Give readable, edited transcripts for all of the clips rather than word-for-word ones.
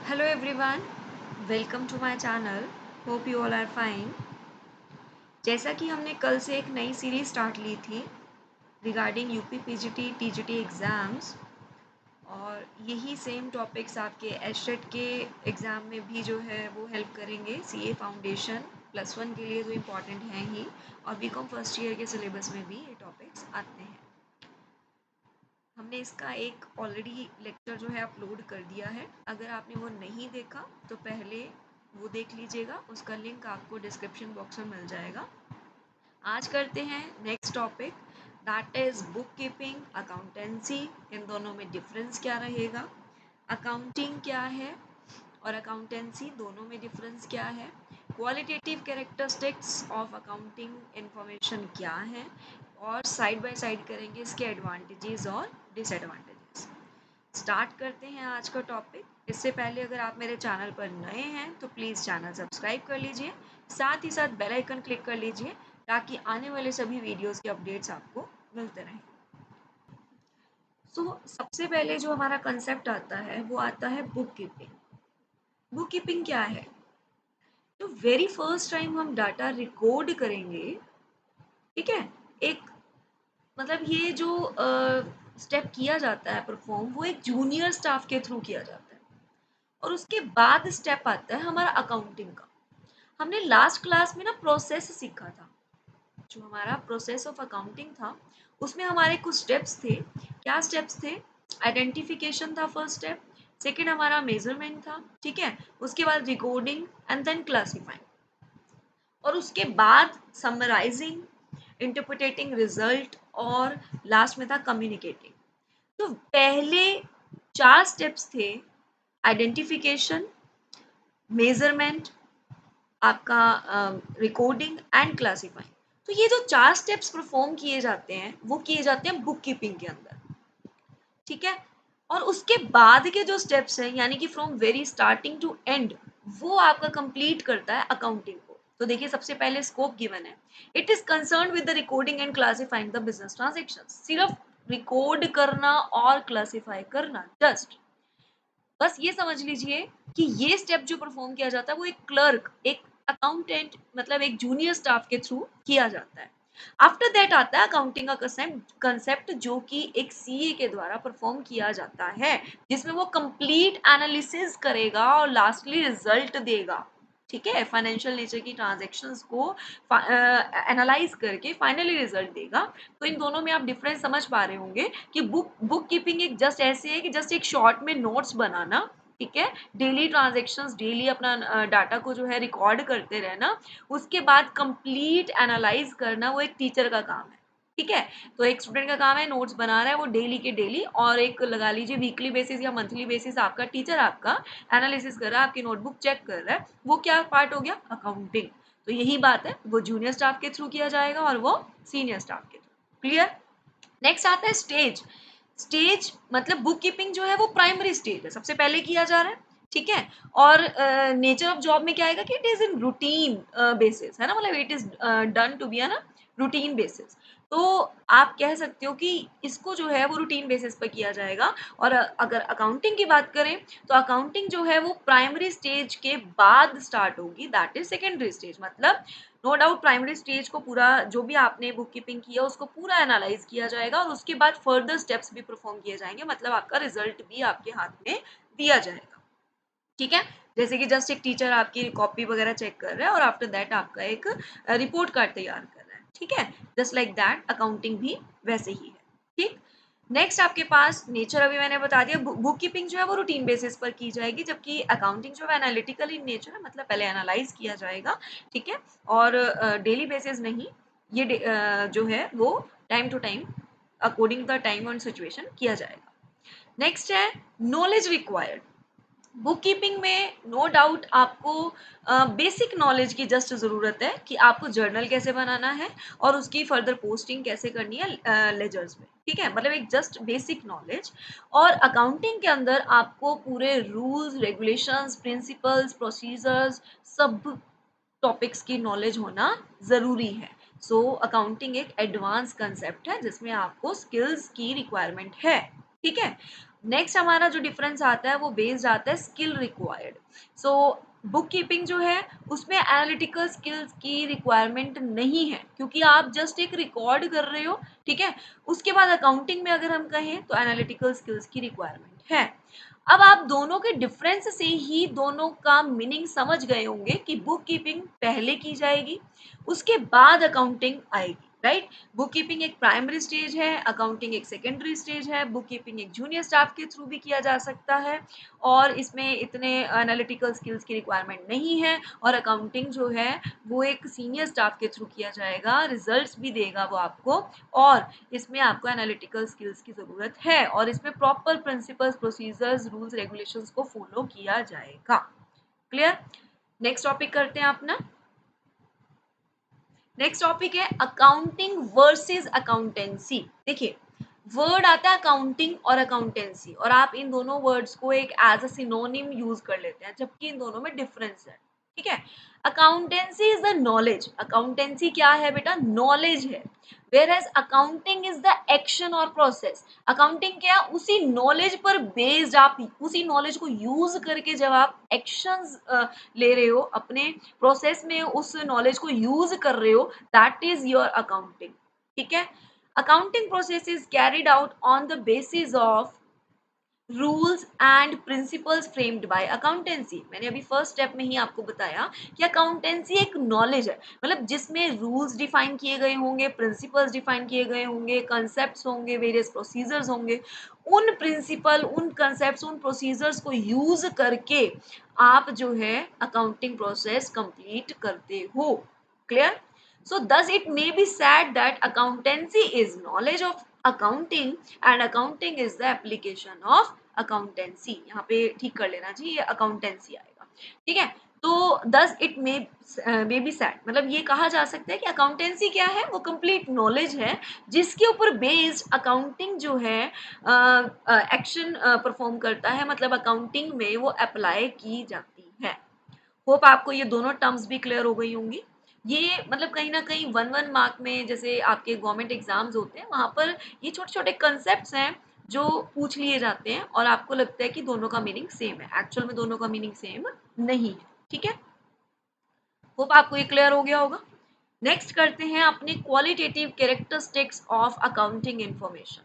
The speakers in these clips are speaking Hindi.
Hello everyone, welcome to my channel. Hope you all are fine. जैसा कि हमने कल से एक नई सीरीज स्टार्ट ली थी regarding UP PGT TGT exams और यही सेम टॉपिक्स आपके एचटेट के एग्ज़ाम में भी जो है वो हेल्प करेंगे सीए फाउंडेशन +1 के लिए जो इम्पॉर्टेंट हैं ही और बीकॉम फर्स्ट ईयर के सिलेबस में भी ये टॉपिक्स आते हैं। हमने इसका एक ऑलरेडी लेक्चर जो है अपलोड कर दिया है। अगर आपने वो नहीं देखा तो पहले वो देख लीजिएगा, उसका लिंक आपको डिस्क्रिप्शन बॉक्स में मिल जाएगा। आज करते हैं next topic, that is bookkeeping accountancy. इन दोनों में डिफरेंस क्या रहेगा, अकाउंटिंग क्या है और अकाउंटेंसी दोनों में डिफरेंस क्या है, qualitative characteristics of accounting information क्या है और साइड बाय साइड करेंगे इसके एडवांटेजेस और डिसएडवांटेजेस। स्टार्ट करते हैं आज का टॉपिक। इससे पहले अगर आप मेरे चैनल पर नए हैं तो प्लीज़ चैनल सब्सक्राइब कर लीजिए, साथ ही साथ बेल आइकन क्लिक कर लीजिए ताकि आने वाले सभी वीडियोस के अपडेट्स आपको मिलते रहें। सबसे पहले जो हमारा कंसेप्ट आता है वो आता है बुक कीपिंग। बुक कीपिंग क्या है? तो वेरी फर्स्ट टाइम हम डाटा रिकॉर्ड करेंगे, ठीक है, एक मतलब ये जो स्टेप किया जाता है परफॉर्म, वो एक जूनियर स्टाफ के थ्रू किया जाता है और उसके बाद स्टेप आता है हमारा अकाउंटिंग का। हमने लास्ट क्लास में ना प्रोसेस सीखा था, जो हमारा प्रोसेस ऑफ अकाउंटिंग था उसमें हमारे कुछ स्टेप्स थे। क्या स्टेप्स थे? आइडेंटिफिकेशन था फर्स्ट स्टेप, सेकेंड हमारा मेजरमेंट था, ठीक है, उसके बाद रिकॉर्डिंग एंड देन क्लासिफाइंग और उसके बाद समराइजिंग, इंटरप्रिटेटिंग रिजल्ट और लास्ट में था कम्युनिकेटिंग। तो पहले 4 स्टेप्स थे, आइडेंटिफिकेशन, मेजरमेंट, आपका रिकॉर्डिंग एंड क्लासिफाइंग। तो ये जो 4 स्टेप्स परफॉर्म किए जाते हैं वो किए जाते हैं बुक कीपिंग के अंदर, ठीक है। और उसके बाद के जो स्टेप्स हैं यानी कि from very starting to end, वो आपका कंप्लीट करता है अकाउंटिंग को। तो देखिए सबसे पहले स्कोप गिवन है, it is concern with the recording and classifying the business transactions. सिर्फ रिकॉर्ड करना और क्लासिफाई करना, जस्ट बस ये समझ लीजिए कि ये स्टेप जो परफॉर्म किया जाता है वो एक क्लर्क, एक अकाउंटेंट, मतलब एक जूनियर स्टाफ के थ्रू किया जाता है। आफ्टर दैट आता है अकाउंटिंग का कंसेप्ट जो कि एक सीए के द्वारा परफॉर्म किया जाता है, जिसमें वो कंप्लीट एनालिसिस करेगा और लास्टली रिजल्ट देगा, ठीक है, फाइनेंशियल नेचर की ट्रांजेक्शन्स को एनालाइज करके फाइनली रिजल्ट देगा। तो इन दोनों में आप डिफरेंस समझ पा रहे होंगे कि बुक कीपिंग एक जस्ट ऐसे है कि जस्ट एक शॉर्ट में नोट्स बनाना, ठीक है, डेली ट्रांजेक्शन्स, डेली अपना डाटा को जो है रिकॉर्ड करते रहना, उसके बाद कंप्लीट एनालाइज करना वो एक टीचर का काम है, ठीक है। तो एक स्टूडेंट का काम है नोट्स बना रहा है वो डेली के डेली, और एक लगा लीजिए वीकली बेसिस या मंथली बेसिस आपका टीचर आपका एनालिसिस कर रहा है, आपकी नोटबुक चेक कर रहा है, वो क्या पार्ट हो गया? अकाउंटिंग। तो यही बात है, वो जूनियर स्टाफ के थ्रू किया जाएगा और वो सीनियर स्टाफ के थ्रू। क्लियर? नेक्स्ट आता है स्टेज। स्टेज मतलब बुक कीपिंग जो है वो प्राइमरी स्टेज है, सबसे पहले किया जा रहा है, ठीक है। और नेचर ऑफ जॉब में क्या आएगा कि it is in routine basis, है ना, मतलब it is done to be है ना रूटीन बेसिस। तो आप कह सकते हो कि इसको जो है वो रूटीन बेसिस पर किया जाएगा। और अगर अकाउंटिंग की बात करें तो अकाउंटिंग जो है वो प्राइमरी स्टेज के बाद स्टार्ट होगी, दैट इज सेकेंडरी स्टेज। मतलब नो डाउट प्राइमरी स्टेज को पूरा जो भी आपने बुक कीपिंग किया उसको पूरा एनालाइज किया जाएगा और उसके बाद फर्दर स्टेप्स भी परफॉर्म किए जाएंगे, मतलब आपका रिजल्ट भी आपके हाथ में दिया जाएगा, ठीक है। जैसे कि जस्ट एक टीचर आपकी कॉपी वगैरह चेक कर रहा है और आफ्टर दैट आपका एक रिपोर्ट कार्ड तैयार कर रहा है, ठीक है। जस्ट लाइक दैट अकाउंटिंग भी वैसे ही है, ठीक। नेक्स्ट आपके पास नेचर अभी मैंने बता दिया, बुक कीपिंग जो है वो रूटीन बेसिस पर की जाएगी, जबकि अकाउंटिंग जो है एनालिटिकल इन नेचर है, मतलब पहले एनालाइज किया जाएगा, ठीक है, और डेली बेसिस नहीं, ये जो है वो time to time according the time and situation किया जाएगा। नेक्स्ट है नॉलेज रिक्वायर्ड। बुक कीपिंग में नो डाउट आपको बेसिक नॉलेज की जस्ट ज़रूरत है कि आपको जर्नल कैसे बनाना है और उसकी फर्दर पोस्टिंग कैसे करनी है लेजर्स में, ठीक है, मतलब एक जस्ट बेसिक नॉलेज। और अकाउंटिंग के अंदर आपको पूरे रूल्स, रेगुलेशंस, प्रिंसिपल्स, प्रोसीजर्स, सब टॉपिक्स की नॉलेज होना ज़रूरी है। सो अकाउंटिंग एक एडवांस कंसेप्ट है जिसमें आपको स्किल्स की रिक्वायरमेंट है, ठीक है। नेक्स्ट हमारा जो डिफरेंस आता है वो बेस्ड आता है skill required. So book keeping जो है उसमें एनालिटिकल स्किल्स की रिक्वायरमेंट नहीं है, क्योंकि आप जस्ट एक रिकॉर्ड कर रहे हो, ठीक है। उसके बाद अकाउंटिंग में अगर हम कहें तो एनालिटिकल स्किल्स की रिक्वायरमेंट है। अब आप दोनों के डिफरेंस से ही दोनों का मीनिंग समझ गए होंगे कि बुक कीपिंग पहले की जाएगी, उसके बाद अकाउंटिंग आएगी, राइट। बुक कीपिंग एक प्राइमरी स्टेज है, अकाउंटिंग एक सेकेंडरी स्टेज है। बुक कीपिंग एक जूनियर स्टाफ के थ्रू भी किया जा सकता है और इसमें इतने एनालिटिकल स्किल्स की रिक्वायरमेंट नहीं है, और अकाउंटिंग जो है वो एक सीनियर स्टाफ के थ्रू किया जाएगा, रिजल्ट्स भी देगा वो आपको, और इसमें आपको एनालिटिकल स्किल्स की ज़रूरत है, और इसमें proper principles, procedures, rules, regulations को फॉलो किया जाएगा। क्लियर। नेक्स्ट टॉपिक करते हैं अपना। नेक्स्ट टॉपिक है अकाउंटिंग वर्सेस अकाउंटेंसी। देखिए, वर्ड आता है अकाउंटिंग और अकाउंटेंसी, और आप इन दोनों वर्ड्स को एक एज अ सिनोनिम यूज कर लेते हैं, जबकि इन दोनों में डिफरेंस है, ठीक है। Accountancy is the knowledge. Accountancy क्या है बेटा? नॉलेज है। Whereas accounting is the action और प्रोसेस। अकाउंटिंग क्या है? उसी नॉलेज पर बेस्ड, आप उसी नॉलेज को यूज करके जब आप एक्शंस ले रहे हो, अपने प्रोसेस में उस नॉलेज को यूज कर रहे हो, दैट इज योर अकाउंटिंग, ठीक है। Accounting process is carried out on the basis of rules and principles framed bye accountancy. मैंने अभी फर्स्ट स्टेप में ही आपको बताया कि अकाउंटेंसी एक नॉलेज है, मतलब जिसमें रूल्स डिफाइन किए गए होंगे, प्रिंसिपल्स डिफाइन किए गए होंगे, कंसेप्ट्स होंगे, वेरियस प्रोसीजर्स होंगे। उन प्रिंसिपल, उन कंसेप्ट्स, उन प्रोसीजर्स को यूज करके आप जो है अकाउंटिंग प्रोसेस कंप्लीट करते हो। Clear. So thus it may be said that accountancy is knowledge of accounting and accounting is the application of accountancy। यहाँ पे ठीक कर लेना जी, ये accountancy आएगा, ठीक है। तो thus it may be said, मतलब ये कहा जा सकता है कि accountancy क्या है? वो complete knowledge है जिसके ऊपर based accounting जो है एक्शन परफॉर्म करता है, मतलब अकाउंटिंग में वो अप्लाई की जाती है। होप आपको ये दोनों टर्म्स भी क्लियर हो गई होंगी। ये मतलब कहीं न कहीं 1-1 मार्क में जैसे आपके गवर्नमेंट एग्ज़ाम्स होते हैं, वहाँ पर ये छोटे-छोटे कांसेप्ट्स हैं जो पूछ लिए जाते हैं और आपको लगता है कि दोनों का मीनिंग सेम है। एक्चुअल में दोनों का मीनिंग सेम नहीं है, ठीक है? होप आपको ये क्लियर हो गया होगा। नेक्स्ट करते हैं अपने qualitative characteristics of accounting information.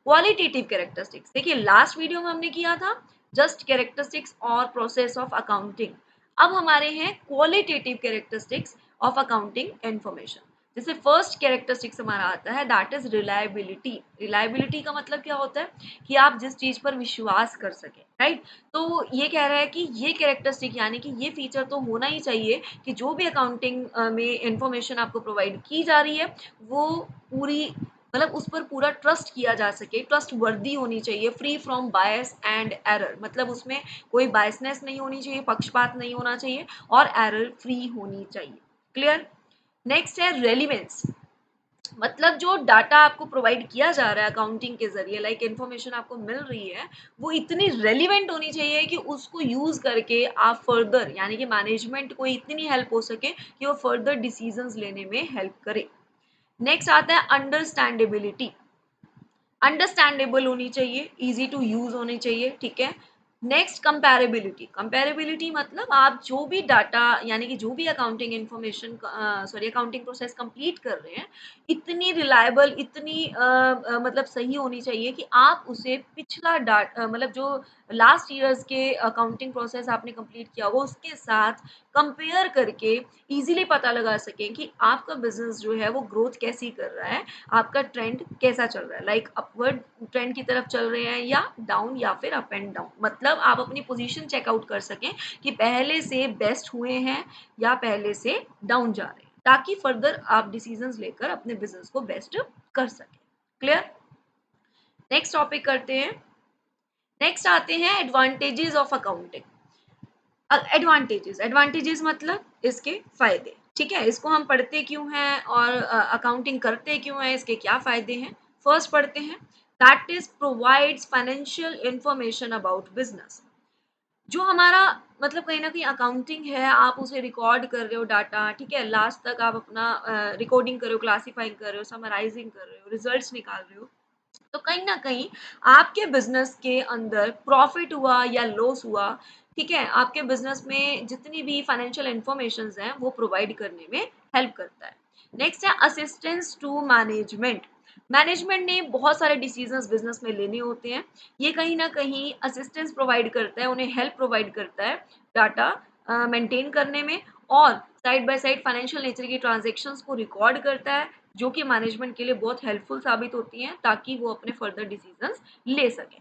Qualitative characteristics, देखिए लास्ट वीडियो में हमने किया था जस्ट कैरेक्टरिस्टिक्स और प्रोसेस ऑफ अकाउंटिंग। अब हमारे हैं qualitative characteristics of accounting information. जैसे फर्स्ट कैरेक्टरिस्टिक्स हमारा आता है दैट इज रिलायबिलिटी। रिलायबिलिटी का मतलब क्या होता है? कि आप जिस चीज पर विश्वास कर सके, राइट। तो ये कह रहा है कि ये कैरेक्टरिस्टिक यानी कि ये फीचर तो होना ही चाहिए कि जो भी अकाउंटिंग में इंफॉर्मेशन आपको प्रोवाइड की जा रही है वो पूरी, मतलब उस पर पूरा ट्रस्ट किया जा सके, ट्रस्ट वर्दी होनी चाहिए, free from bias and error, मतलब उसमें कोई बायसनेस नहीं होनी चाहिए, पक्षपात नहीं होना चाहिए, और एरर फ्री होनी चाहिए। क्लियर। नेक्स्ट है रेलिवेंस, मतलब जो डाटा आपको प्रोवाइड किया जा रहा है अकाउंटिंग के जरिए, लाइक इन्फॉर्मेशन आपको मिल रही है, वो इतनी रेलिवेंट होनी चाहिए कि उसको यूज करके आप फर्दर, यानी कि मैनेजमेंट को इतनी हेल्प हो सके कि वो फर्दर डिसीजंस लेने में हेल्प करे। नेक्स्ट आता है अंडरस्टैंडेबिलिटी। अंडरस्टैंडेबल होनी चाहिए, इजी टू यूज होनी चाहिए, ठीक है। नेक्स्ट कंपैरेबिलिटी। कंपैरेबिलिटी मतलब आप जो भी डाटा, यानी कि जो भी accounting information, sorry accounting process complete कर रहे हैं, इतनी रिलायबल, इतनी मतलब सही होनी चाहिए कि आप उसे पिछला डाटा, मतलब जो लास्ट ईयर्स के अकाउंटिंग प्रोसेस आपने कंप्लीट किया वो उसके साथ कंपेयर करके इजीली पता लगा सकें कि आपका बिजनेस जो है वो ग्रोथ कैसी कर रहा है, आपका ट्रेंड कैसा चल रहा है, लाइक अपवर्ड ट्रेंड की तरफ चल रहे हैं या डाउन, या फिर अप एंड डाउन, मतलब आप अपनी पोजीशन चेकआउट कर सकें कि पहले से बेस्ट हुए हैं या पहले से डाउन जा रहे हैं, ताकि फर्दर आप डिसीजंस लेकर अपने बिजनेस को बेस्ट कर सकें। क्लियर। नेक्स्ट टॉपिक करते हैं। नेक्स्ट आते हैं advantages of accounting. Advantages, advantages मतलब इसके फायदे, ठीक है। इसको हम पढ़ते क्यों हैं और अकाउंटिंग करते क्यों हैं, इसके क्या फायदे हैं। फर्स्ट पढ़ते हैं, that is provides financial information about business. जो हमारा मतलब कहीं ना कहीं अकाउंटिंग है, आप उसे रिकॉर्ड कर रहे हो डाटा, ठीक है, लास्ट तक आप अपना रिकॉर्डिंग कर रहे हो, क्लासीफाइंग कर रहे हो, समराइजिंग कर रहे हो, रिजल्ट्स निकाल रहे हो, तो कहीं ना कहीं आपके बिजनेस के अंदर प्रॉफिट हुआ या लॉस हुआ, ठीक है, आपके बिजनेस में जितनी भी फाइनेंशियल इंफॉर्मेशन हैं वो प्रोवाइड करने में हेल्प करता है। नेक्स्ट है असिस्टेंस टू मैनेजमेंट। मैनेजमेंट ने बहुत सारे डिसीजंस बिजनेस में लेने होते हैं, ये कहीं ना कहीं असिस्टेंस प्रोवाइड करता है, उन्हें हेल्प प्रोवाइड करता है डाटा मेंटेन करने में, और side by side financial nature की ट्रांजेक्शन्स को रिकॉर्ड करता है, जो कि मैनेजमेंट के लिए बहुत हेल्पफुल साबित होती हैं ताकि वो अपने फर्दर डिसीजंस ले सकें।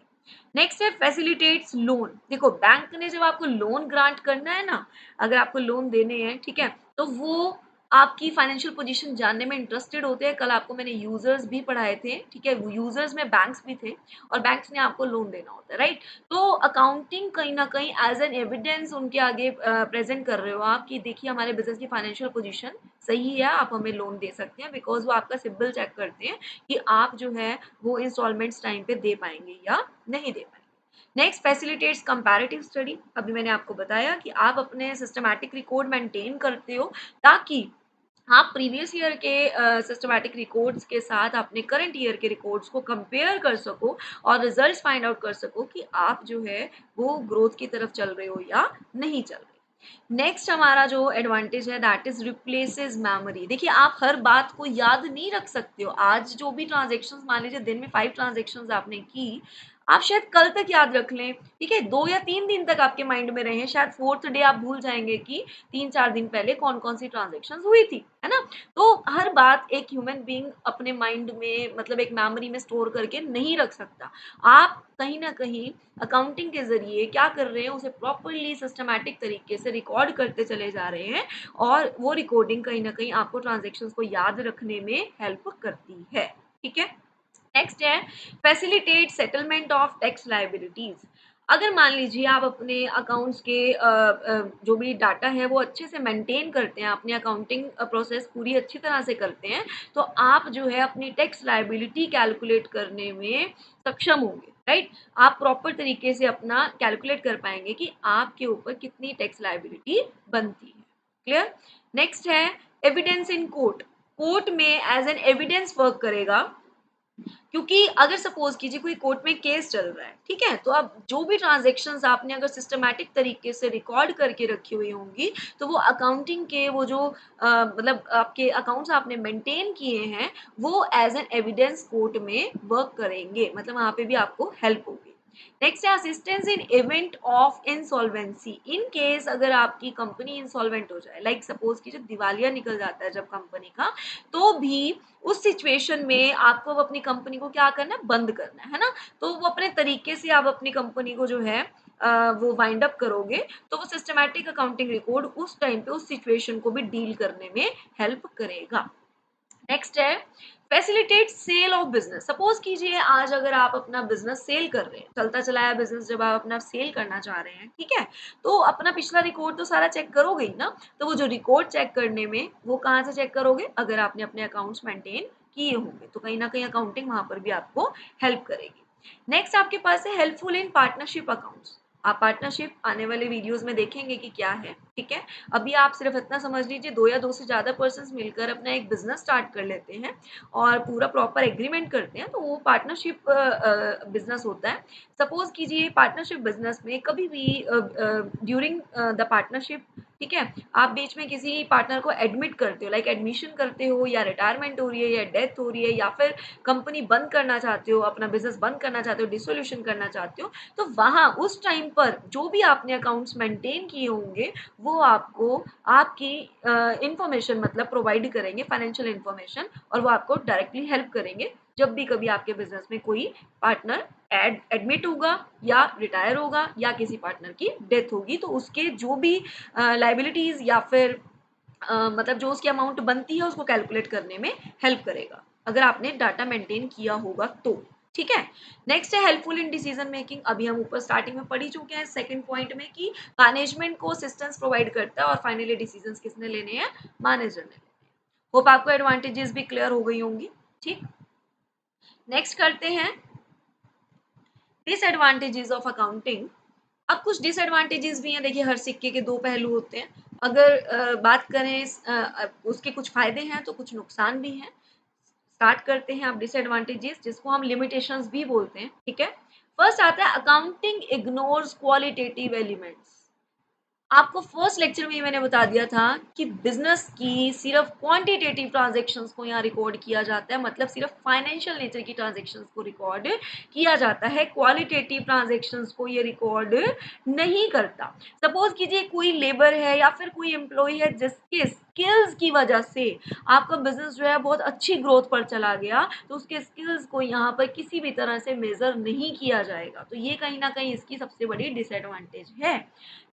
नेक्स्ट है फैसिलिटेट्स लोन। देखो बैंक ने जब आपको लोन ग्रांट करना है ना, अगर आपको लोन देने हैं, ठीक है, तो वो आपकी फाइनेंशियल पोजीशन जानने में इंटरेस्टेड होते हैं। कल आपको मैंने यूजर्स भी पढ़ाए थे, ठीक है, यूजर्स में बैंक्स भी थे, और बैंक्स ने आपको लोन देना होता है, राइट। तो अकाउंटिंग कहीं ना कहीं एज एन एविडेंस उनके आगे प्रेजेंट कर रहे हो आप कि देखिए हमारे बिजनेस की फाइनेंशियल पोजीशन सही है, आप हमें लोन दे सकते हैं, बिकॉज वो आपका सिबिल चेक करते हैं कि आप जो है वो इंस्टॉलमेंट्स टाइम पे दे पाएंगे या नहीं दे पाएंगे। Next facilitates comparative study. अभी मैंने आपको बताया कि आप अपने सिस्टमैटिक रिकॉर्ड मेंटेन करते हो ताकि आप प्रीवियस ईयर के सिस्टमैटिक रिकॉर्ड्स के साथ अपने करंट ईयर के रिकॉर्ड्स को कंपेयर कर सको और रिजल्ट्स फाइंड आउट कर सको कि आप जो है वो ग्रोथ की तरफ चल रहे हो या नहीं चल रहे। नेक्स्ट हमारा जो एडवांटेज है दैट इज रिप्लेसेस मेमोरी। देखिए आप हर बात को याद नहीं रख सकते हो, आज जो भी ट्रांजेक्शन्स मान लीजिए दिन में 5 ट्रांजेक्शन्स आपने की, आप शायद कल तक याद रख लें, ठीक है, 2 या 3 दिन तक आपके माइंड में रहे, शायद फोर्थ डे आप भूल जाएंगे कि 3-4 दिन पहले कौन कौन सी ट्रांजेक्शन्स हुई थी, है ना। तो हर बात एक ह्यूमन बीइंग अपने माइंड में मतलब एक मेमोरी में स्टोर करके नहीं रख सकता। आप कहीं ना कहीं अकाउंटिंग के जरिए क्या कर रहे हैं, उसे प्रॉपरली सिस्टमैटिक तरीके से रिकॉर्ड करते चले जा रहे हैं, और वो रिकॉर्डिंग कहीं ना कहीं आपको ट्रांजेक्शन्स को याद रखने में हेल्प करती है, ठीक है। नेक्स्ट है facilitate settlement of tax liabilities. अगर मान लीजिए आप अपने अकाउंट्स के जो भी डाटा है वो अच्छे से मेंटेन करते हैं, अपनी अकाउंटिंग प्रोसेस पूरी अच्छी तरह से करते हैं, तो आप जो है अपनी टैक्स लाइबिलिटी कैलकुलेट करने में सक्षम होंगे, राइट। आप प्रॉपर तरीके से अपना कैलकुलेट कर पाएंगे कि आपके ऊपर कितनी टैक्स लाइबिलिटी बनती है। क्लियर। नेक्स्ट है एविडेंस इन कोर्ट। कोर्ट में एज एन एविडेंस वर्क करेगा, क्योंकि अगर सपोज कीजिए कोई कोर्ट में केस चल रहा है, ठीक है, तो अब जो भी ट्रांजेक्शन्स आपने अगर सिस्टमैटिक तरीके से रिकॉर्ड करके रखी हुई होंगी, तो वो अकाउंटिंग के वो जो मतलब आपके अकाउंट्स आपने मेंटेन किए हैं वो एज एन एविडेंस कोर्ट में वर्क करेंगे, मतलब वहां पे भी आपको हेल्प होगी। नेक्स्ट है assistance in event of insolvency. In case अगर आपकी कंपनी इंसॉल्वेंट हो जाए, लाइक सपोज कीजिए दिवालिया निकल जाता है जब कंपनी का, तो भी उस सिचुएशन में आपको अपनी कंपनी को क्या करना है, बंद करना है ना। तो वो अपने तरीके से आप अपनी कंपनी को जो है वो वाइंड अप करोगे, तो वो सिस्टमैटिक अकाउंटिंग रिकॉर्ड उस टाइम पे उस सिचुएशन को भी डील करने में हेल्प करेगा। नेक्स्ट है facilitate sale of business. Suppose कीजिए आज अगर आप अपना बिजनेस सेल कर रहे हैं, चलता चलाया बिजनेस जब आप अपना सेल करना चाह रहे हैं, ठीक है, तो अपना पिछला रिकॉर्ड तो सारा चेक करोगे ही ना। तो वो जो रिकॉर्ड चेक करने में वो कहाँ से चेक करोगे, अगर आपने अपने अकाउंट्स मेंटेन किए होंगे तो कहीं ना कहीं अकाउंटिंग वहां पर भी आपको हेल्प करेगी। नेक्स्ट आपके पास है हेल्पफुल इन पार्टनरशिप अकाउंट्स। आप पार्टनरशिप आने वाले वीडियोस में देखेंगे कि क्या है, ठीक है। अभी आप सिर्फ इतना समझ लीजिए, 2 या 2 से ज्यादा पर्सन मिलकर अपना एक बिजनेस स्टार्ट कर लेते हैं और पूरा प्रॉपर एग्रीमेंट करते हैं, तो वो पार्टनरशिप बिजनेस होता है। सपोज कीजिए पार्टनरशिप बिजनेस में कभी भी ड्यूरिंग द पार्टनरशिप, ठीक है, आप बीच में किसी पार्टनर को एडमिट करते हो, लाइक एडमिशन करते हो, या रिटायरमेंट हो रही है, या डेथ हो रही है, या फिर कंपनी बंद करना चाहते हो, अपना बिजनेस बंद करना चाहते हो, डिसोल्यूशन करना चाहते हो, तो वहां उस टाइम पर जो भी आपने अकाउंट्स मेंटेन किए होंगे वो आपको आपकी इंफॉर्मेशन मतलब प्रोवाइड करेंगे, फाइनेंशियल इंफॉर्मेशन, और वो आपको डायरेक्टली हेल्प करेंगे जब भी कभी आपके बिजनेस में कोई पार्टनर एडमिट होगा या रिटायर होगा या किसी पार्टनर की डेथ होगी, तो उसके जो भी लाइबिलिटीज या फिर मतलब जो उसकी अमाउंट बनती है उसको कैलकुलेट करने में हेल्प करेगा, अगर आपने डाटा मेंटेन किया होगा तो, ठीक है। नेक्स्ट है हेल्पफुल इन डिसीजन मेकिंग। अभी हम ऊपर स्टार्टिंग में पढ़ ही चुके हैं सेकंड पॉइंट में कि मैनेजमेंट को असिस्टेंस प्रोवाइड करता है और फाइनली डिसीजंस किसने लेने हैं, मैनेजर ने लेने हैं। होप आपको एडवांटेजेस भी क्लियर हो गई होंगी, ठीक। नेक्स्ट करते हैं डिसएडवांटेजेस ऑफ अकाउंटिंग। अब कुछ डिसएडवांटेजेस भी हैं, देखिए हर सिक्के के दो पहलू होते हैं। अगर बात करें उसके कुछ फायदे हैं तो कुछ नुकसान भी हैं। स्टार्ट करते हैं आप डिसएडवांटेजेस, जिसको हम लिमिटेशंस भी बोलते हैं, ठीक है। फर्स्ट आता है अकाउंटिंग इग्नोर्स क्वालिटेटिव एलिमेंट्स। आपको फर्स्ट लेक्चर में ही मैंने बता दिया था कि बिजनेस की सिर्फ क्वांटिटेटिव ट्रांजैक्शंस को यहाँ रिकॉर्ड किया जाता है, मतलब सिर्फ फाइनेंशियल नेचर की ट्रांजैक्शंस को रिकॉर्ड किया जाता है, क्वालिटेटिव ट्रांजैक्शंस को ये रिकॉर्ड नहीं करता। सपोज कीजिए कोई लेबर है या फिर कोई एम्प्लॉय है जिसके स्किल्स की वजह से आपका बिजनेस जो है बहुत अच्छी ग्रोथ पर चला गया, तो उसके स्किल्स को यहाँ पर किसी भी तरह से मेजर नहीं किया जाएगा, तो ये कहीं ना कहीं इसकी सबसे बड़ी डिसएडवांटेज है।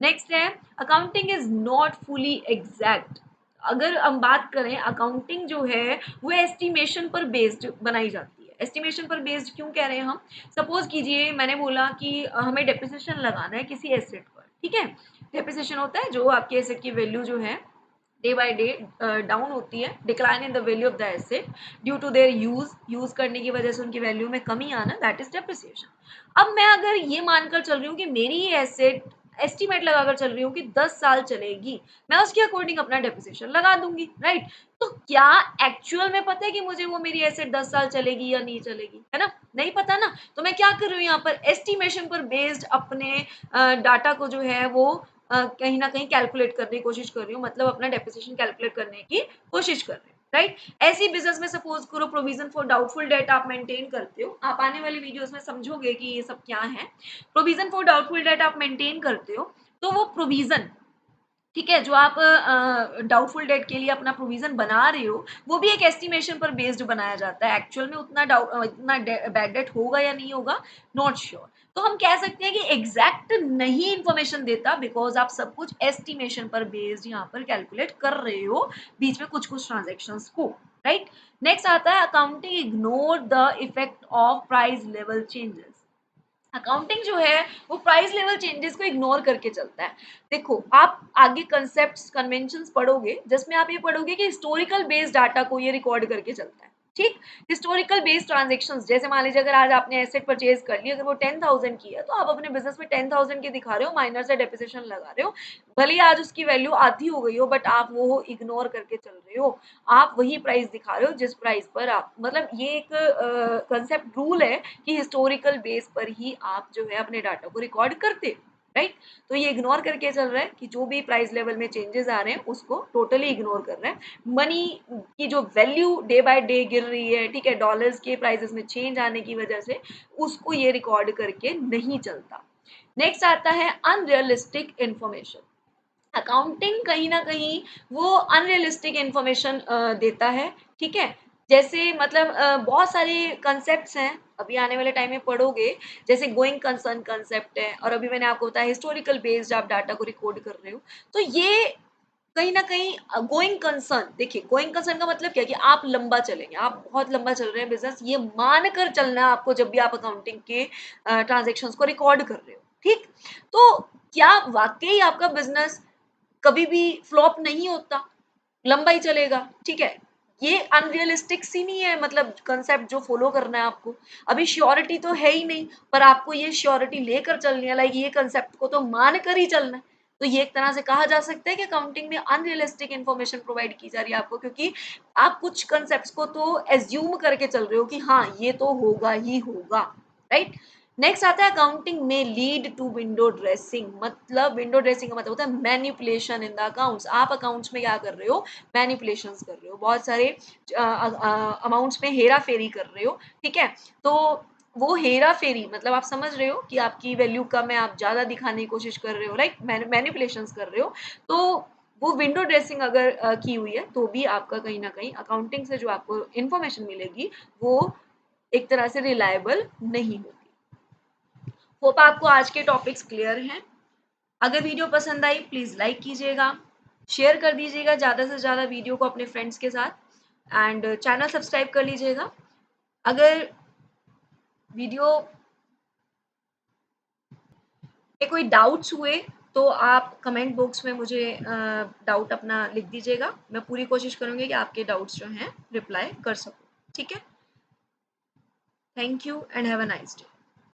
नेक्स्ट है accounting is not fully exact. अगर हम बात करें, अकाउंटिंग जो है वो एस्टिमेशन पर बेस्ड बनाई जाती है। एस्टिमेशन पर बेस्ड क्यों कह रहे हैं हम? सपोज कीजिए मैंने बोला कि हमें डेप्रिसिएशन लगाना है किसी एसेट पर, ठीक है। डेप्रिसिएशन होता है जो आपके एसेट की वैल्यू जो है डे बाय डे डाउन होती है, decline in the value of the asset due to their use करने की वजह से उनकी वैल्यू में कमी आना, दैट इज डेप्रिसिएशन। अब मैं अगर ये मानकर चल रही हूँ कि मेरी ये एसेट एस्टिमेट लगाकर चल रही हूँ कि 10 साल चलेगी, मैं उसके अकॉर्डिंग अपना डेप्रिसिएशन लगा दूंगी, राइट। तो क्या एक्चुअल में पता है कि मुझे वो मेरी एसेट 10 साल चलेगी या नहीं चलेगी, है ना? नहीं पता ना। तो मैं क्या कर रही हूँ यहाँ पर, एस्टिमेशन पर बेस्ड अपने डाटा को जो है वो कहीं ना कहीं कैलकुलेट करने की कोशिश कर रही हूँ, मतलब अपना डेप्रिसिएशन कैलकुलेट करने की कोशिश कर रही हूँ, राइट। ऐसी बिजनेस में सपोज करो प्रोविजन फॉर डाउटफुल डेट आप मेंटेन करते हो, आप आने वाली वीडियोस में समझोगे कि ये सब क्या है। प्रोविजन फॉर डाउटफुल डेट आप मेंटेन करते हो, तो वो प्रोविजन, ठीक है, जो आप डाउटफुल डेट के लिए अपना प्रोविजन बना रहे हो, वो भी एक एस्टिमेशन पर बेस्ड बनाया जाता है। एक्चुअल में इतना बैड डेट होगा या नहीं होगा, नॉट श्योर। तो हम कह सकते हैं कि एग्जैक्ट नहीं इंफॉर्मेशन देता, बिकॉज आप सब कुछ एस्टिमेशन पर बेस्ड यहाँ पर कैलकुलेट कर रहे हो बीच में कुछ कुछ ट्रांजेक्शन्स को, राइट। नेक्स्ट आता है accounting ignore the effect of price level changes. Accounting जो है वो प्राइस लेवल चेंजेस को इग्नोर करके चलता है। देखो आप आगे कंसेप्ट्स कन्वेंशंस पढ़ोगे जिसमें आप ये पढ़ोगे कि हिस्टोरिकल बेस्ड डाटा को ये रिकॉर्ड करके चलता है, ठीक। हिस्टोरिकल बेस्ड ट्रांजेक्शंस, जैसे मान लीजिए अगर आज आपने एसेट परचेज कर ली, अगर वो 10,000 की है, तो आप अपने बिजनेस में 10,000 की दिखा रहे हो, माइनर से डेप्रिसिएशन लगा रहे हो, भले ही आज उसकी वैल्यू आधी हो गई हो, बट आप वो इग्नोर करके चल रहे हो। आप वही प्राइस दिखा रहे हो जिस प्राइस पर आप, मतलब ये एक कंसेप्ट रूल है कि हिस्टोरिकल बेस पर ही आप जो है अपने डाटा को रिकॉर्ड करते, राइट। तो ये इग्नोर करके चल रहा है कि जो भी प्राइस लेवल में चेंजेस आ रहे हैं उसको टोटली इग्नोर कर रहा है। मनी की जो वैल्यू डे बाय डे गिर रही है, ठीक है, डॉलर्स के प्राइसेस में चेंज आने की वजह से, उसको ये रिकॉर्ड करके नहीं चलता। नेक्स्ट आता है अनरियलिस्टिक इंफॉर्मेशन। अकाउंटिंग कहीं ना कहीं वो अनरियलिस्टिक इंफॉर्मेशन देता है, ठीक है। जैसे मतलब बहुत सारे कंसेप्ट्स हैं, अभी आने वाले टाइम में पढ़ोगे, जैसे गोइंग कंसर्न कंसेप्ट है, और अभी मैंने आपको बताया हिस्टोरिकल बेस्ड आप डाटा को रिकॉर्ड कर रहे हो। तो ये कहीं ना कहीं गोइंग कंसर्न, देखिए गोइंग कंसर्न का मतलब क्या है कि आप लंबा चलेंगे, आप बहुत लंबा चल रहे हैं बिजनेस, ये मान कर चलना है आपको जब भी आप अकाउंटिंग के ट्रांजेक्शन्स को रिकॉर्ड कर रहे हो, ठीक। तो क्या वाकई आपका बिजनेस कभी भी फ्लॉप नहीं होता, लंबा ही चलेगा, ठीक है। ये अनरियलिस्टिक सी नहीं है, मतलब कंसेप्ट जो फॉलो करना है आपको, अभी श्योरिटी तो है ही नहीं, पर आपको ये श्योरिटी लेकर चलनी है, लाइक ये कंसेप्ट को तो मान कर ही चलना है। तो ये एक तरह से कहा जा सकता है कि अकाउंटिंग में अनरियलिस्टिक इन्फॉर्मेशन प्रोवाइड की जा रही है आपको, क्योंकि आप कुछ कंसेप्ट को तो एज्यूम करके चल रहे हो कि हाँ ये तो होगा ही होगा, राइट। नेक्स्ट आता है अकाउंटिंग में लीड टू विंडो ड्रेसिंग। मतलब विंडो ड्रेसिंग का मतलब होता है मैनिपुलेशन इन द अकाउंट्स। आप अकाउंट्स में क्या कर रहे हो, मैनिपुलेशंस कर रहे हो, बहुत सारे अमाउंट्स में हेरा फेरी कर रहे हो, ठीक है। तो वो हेरा फेरी मतलब आप समझ रहे हो कि आपकी वैल्यू कम है, आप ज्यादा दिखाने की कोशिश कर रहे हो, राइट, मैनिपुलेशंस कर रहे हो। तो वो विंडो ड्रेसिंग अगर की हुई है तो भी आपका कहीं ना कहीं अकाउंटिंग से जो आपको इंफॉर्मेशन मिलेगी वो एक तरह से रिलायबल नहीं होगी। होप आपको आज के टॉपिक्स क्लियर हैं। अगर वीडियो पसंद आई प्लीज़ लाइक कीजिएगा, शेयर कर दीजिएगा ज़्यादा से ज़्यादा वीडियो को अपने फ्रेंड्स के साथ, एंड चैनल सब्सक्राइब कर लीजिएगा। अगर वीडियो में कोई डाउट्स हुए तो आप कमेंट बॉक्स में मुझे डाउट अपना लिख दीजिएगा, मैं पूरी कोशिश करूँगी कि आपके डाउट्स जो हैं रिप्लाई कर सकूँ, ठीक है। Thank you and have a nice day.